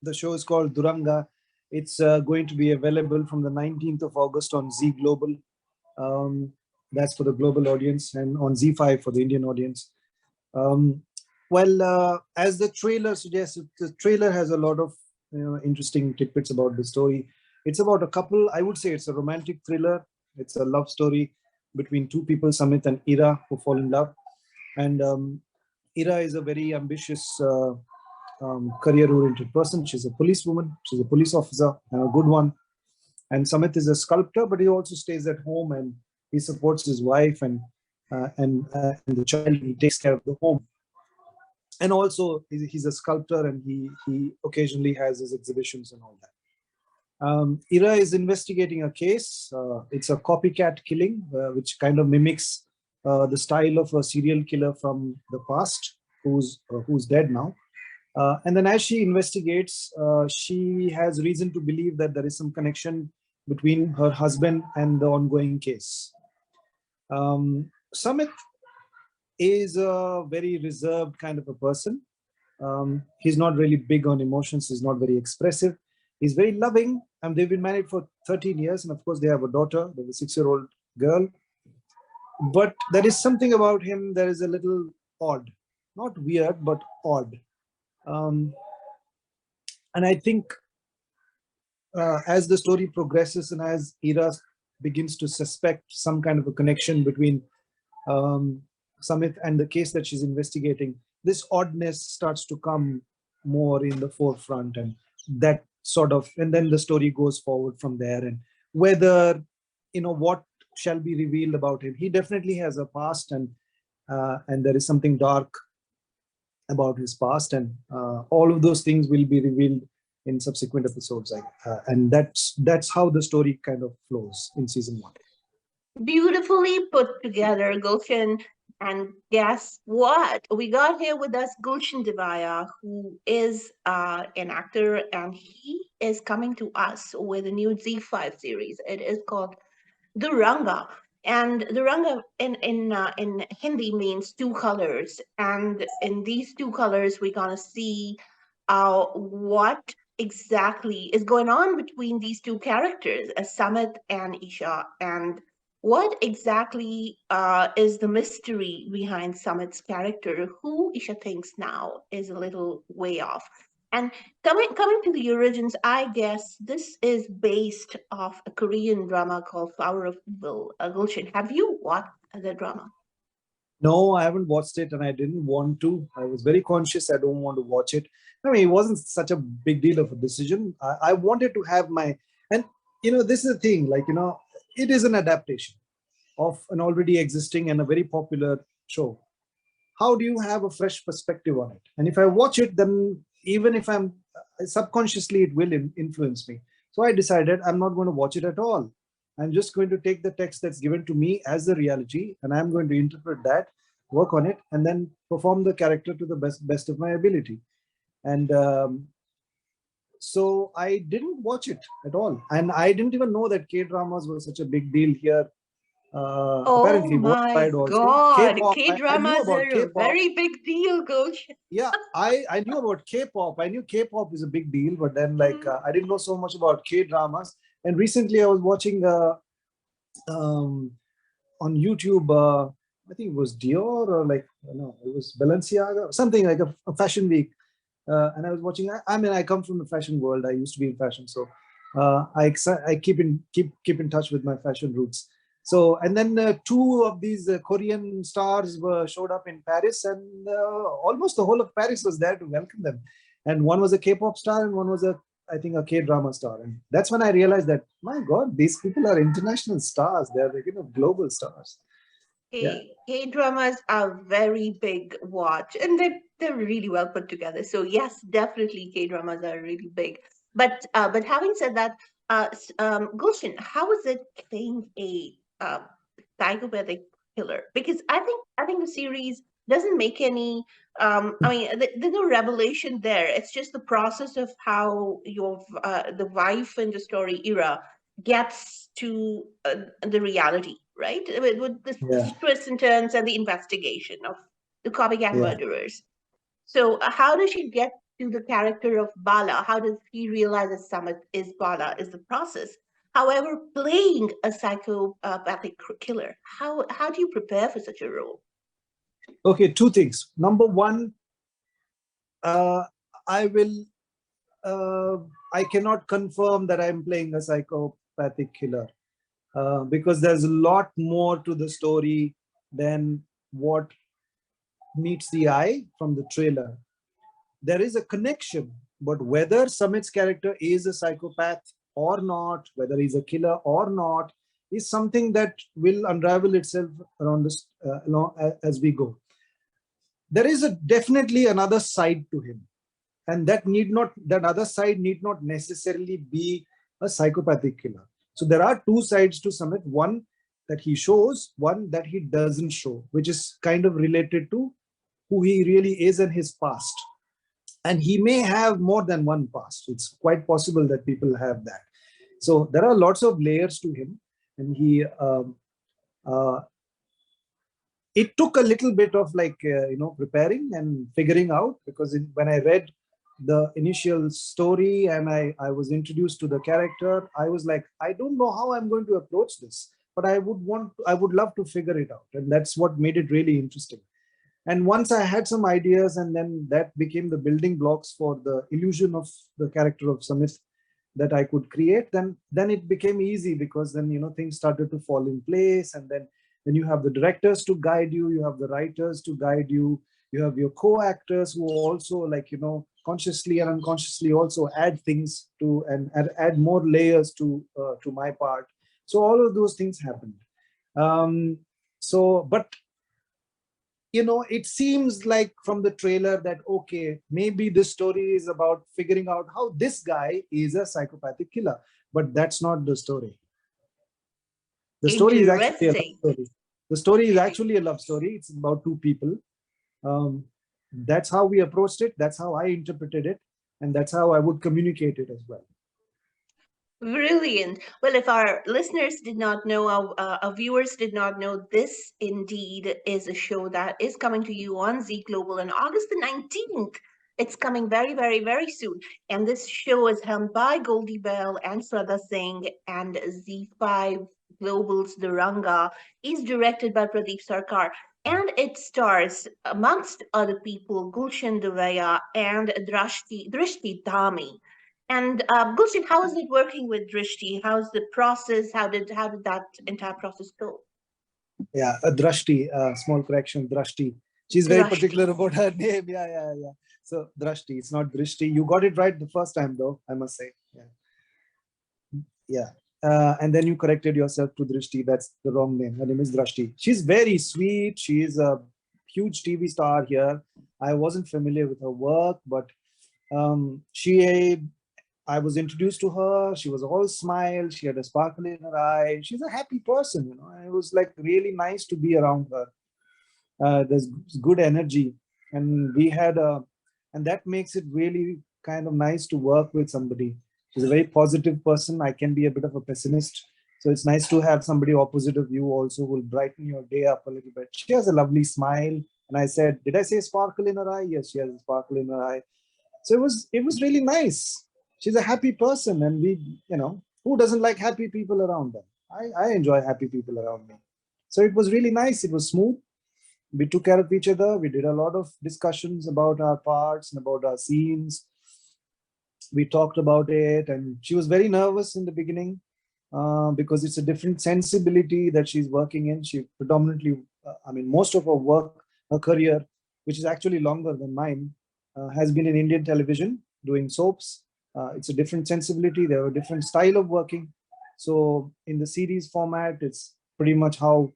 The show is called Duranga. It's going to be available from the 19th of August on Z Global. Um, that's for the global audience, and on Z5 for the Indian audience. Um, as the trailer suggests, the trailer has a lot of interesting tidbits about the story. It's about a couple. I would say it's a romantic thriller. It's a love story between two people, Sammit and Ira, who fall in love. And Ira is a very ambitious, career-oriented person. She's a policewoman. She's a police officer, and a good one. And Sammit is a sculptor, but he also stays at home and he supports his wife and the child. He takes care of the home. And also, he's a sculptor, and he occasionally has his exhibitions and all that. Ira is investigating a case. It's a copycat killing, which kind of mimics the style of a serial killer from the past, who's dead now. And then as she investigates, she has reason to believe that there is some connection between her husband and the ongoing case. Sammit is a very reserved kind of a person. He's not really big on emotions. He's not very expressive. He's very loving, and they've been married for 13 years. And of course, they have a daughter. They have a 6-year-old girl. But there is something about him that is a little odd. Not weird, but odd. And I think as the story progresses and as Ira begins to suspect some kind of a connection between Sammit and the case that she's investigating, this oddness starts to come more in the forefront, and that and then the story goes forward from there. And whether, what shall be revealed about him. He definitely has a past, and there is something dark about his past, and all of those things will be revealed in subsequent episodes. And that's how the story kind of flows in season 1. Beautifully put together, Gulshan. And guess what? We got here with us Gulshan Devaiah, who is an actor, and he is coming to us with a new Z5 series. It is called Duranga. And Duranga in Hindi means two colors. And in these two colors, we're going to see what exactly is going on between these two characters, Sammit and Isha, and what exactly is the mystery behind Sammit's character, who Isha thinks now is a little way off. And coming to the origins, I guess this is based off a Korean drama called Flower of Evil. Gulshan, have you watched the drama? No, I haven't watched it, and I didn't want to. I was very conscious I don't want to watch it. I mean, it wasn't such a big deal of a decision. I wanted to have and this is the thing, it is an adaptation of an already existing and a very popular show. How do you have a fresh perspective on it? And if I watch it, then even if I'm subconsciously, it will influence me. So I decided I'm not going to watch it at all. I'm just going to take the text that's given to me as the reality, and I'm going to interpret that, work on it, and then perform the character to the best of my ability. And so I didn't watch it at all. And I didn't even know that K-dramas were such a big deal here. Apparently my God, K-dramas are a very big deal, Coach. Yeah, I knew about K-pop. I knew K-pop is a big deal, but then I didn't know so much about K-dramas. And recently I was watching on YouTube, I think it was Dior, or it was Balenciaga, something like a fashion week. And I was watching. I come from the fashion world. I used to be in fashion, so I keep in touch with my fashion roots. So, and then two of these Korean stars showed up in Paris, and almost the whole of Paris was there to welcome them. And one was a K-pop star, and one was I think a K-drama star. And that's when I realized that, my God, these people are international stars. They're global stars. K-dramas are very big watch, and they're really well put together. So yes, definitely K-dramas are really big. But having said that, Gulshan, how is it playing a psychopathic killer? Because I think the series doesn't make any there's no revelation there. It's just the process of how the wife in the story Ira gets to the reality, right? With the twists and turns and the investigation of the copycat murderers. So how does she get to the character of Bala. How does he realize that Sammit is Bala, is the process? However, playing a psychopathic killer, how do you prepare for such a role? Okay, two things. Number one, uh, I will. Uh, I cannot confirm that I'm playing a psychopathic killer because there's a lot more to the story than what meets the eye from the trailer. There is a connection, but whether Summit's character is a psychopath or not, whether he's a killer or not, is something that will unravel itself around this as we go. There is definitely another side to him, and that other side need not necessarily be a psychopathic killer. So there are two sides to Summit: one that he shows, one that he doesn't show, which is kind of related to who he really is and his past. And he may have more than one past. It's quite possible that people have that. So there are lots of layers to him, and uh, it took a little bit of preparing and figuring out, because when I read the initial story and I was introduced to the character, I was like, I don't know how I'm going to approach this, but I would love to figure it out, and that's what made it really interesting. And once I had some ideas, and then that became the building blocks for the illusion of the character of Samit that I could create, then it became easy, because then things started to fall in place. And then you have the directors to guide you, you have the writers to guide you, you have your co-actors who also consciously and unconsciously also add things to and add more layers to my part. So all of those things happened. But it seems like from the trailer that, okay, maybe this story is about figuring out how this guy is a psychopathic killer, but that's not the story. The story is actually a love Interesting. story. The story is actually a love story. It's about two people. That's how we approached it. That's how I interpreted it. And that's how I would communicate it as well. Brilliant. Well, if our listeners did not know, our viewers did not know, this indeed is a show that is coming to you on Z Global on August the 19th. It's coming very, very, very soon. And this show is helmed by Goldie Bell and Shraddha Singh, and Z5 Global's Duranga is directed by Pradeep Sarkar. And it stars, amongst other people, Gulshan Devaiah and Drashti Dhami. And Gulshan, how is it working with Drishti? How's the process? How did that entire process go? Yeah, a Drashti, small correction, Drashti. She's very Drashti. particular about her name. Yeah. So Drashti, it's not Drishti. You got it right the first time, though, I must say. Yeah. And then you corrected yourself to Drishti. That's the wrong name. Her name is Drashti. She's very sweet. She's a huge TV star here. I wasn't familiar with her work, but I was introduced to her. She was all smile. She had a sparkle in her eye. She's a happy person, It was like really nice to be around her. There's good energy, and and that makes it really kind of nice to work with somebody. She's a very positive person. I can be a bit of a pessimist, so it's nice to have somebody opposite of you also who will brighten your day up a little bit. She has a lovely smile, and I said, did I say sparkle in her eye? Yes, she has a sparkle in her eye. So it was really nice. She's a happy person, and who doesn't like happy people around them? I enjoy happy people around me. So it was really nice. It was smooth. We took care of each other. We did a lot of discussions about our parts and about our scenes. We talked about it, and she was very nervous in the beginning because it's a different sensibility that she's working in. She predominantly, most of her work, her career, which is actually longer than mine, has been in Indian television doing soaps. It's a different sensibility. They have a different style of working. So in the series format, it's pretty much how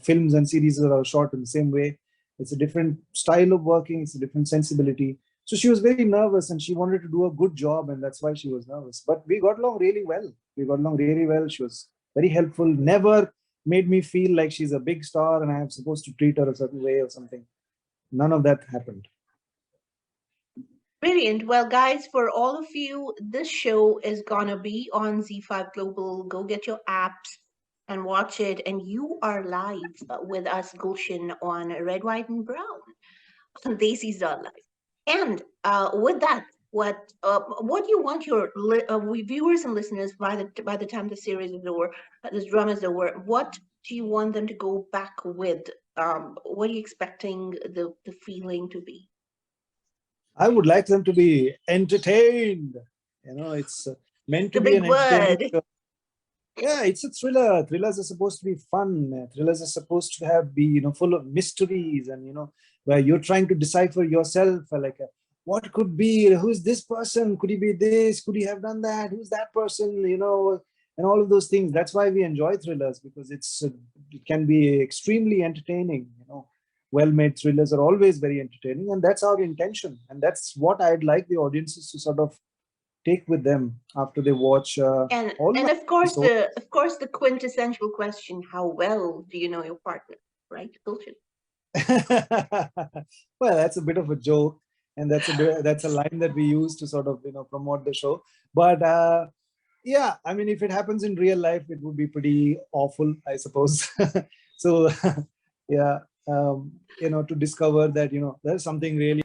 films and series are shot in the same way. It's a different style of working. It's a different sensibility. So she was very nervous, and she wanted to do a good job, and that's why she was nervous. But we got along really well. She was very helpful. Never made me feel like she's a big star and I'm supposed to treat her a certain way or something. None of that happened. Brilliant. Well, guys, for all of you, this show is gonna be on Z5 Global. Go get your apps and watch it. And you are live with us, Gulshan, on Red, White, and Brown on Desi's Live. And with that, what do you want your viewers and listeners by the time the series is over, this drama is over? What do you want them to go back with? What are you expecting the feeling to be? I would like them to be entertained. It's meant to The be big an entertaining. word. Yeah, it's a thriller. Thrillers are supposed to be fun. Thrillers are supposed to be full of mysteries, and where you're trying to decide for yourself, like what could be, who's this person, could he be this, could he have done that, who's that person, and all of those things. That's why we enjoy thrillers, because it can be extremely entertaining. Well-made thrillers are always very entertaining, and that's our intention, and that's what I'd like the audiences to sort of take with them after they watch all And my of course episodes. the quintessential question: how well do you know your partner? Right, Gulshan? Well, that's a bit of a joke, and that's a line that we use to sort of promote the show. But yeah, I mean, if it happens in real life, it would be pretty awful, I suppose. So yeah, to discover that there's something really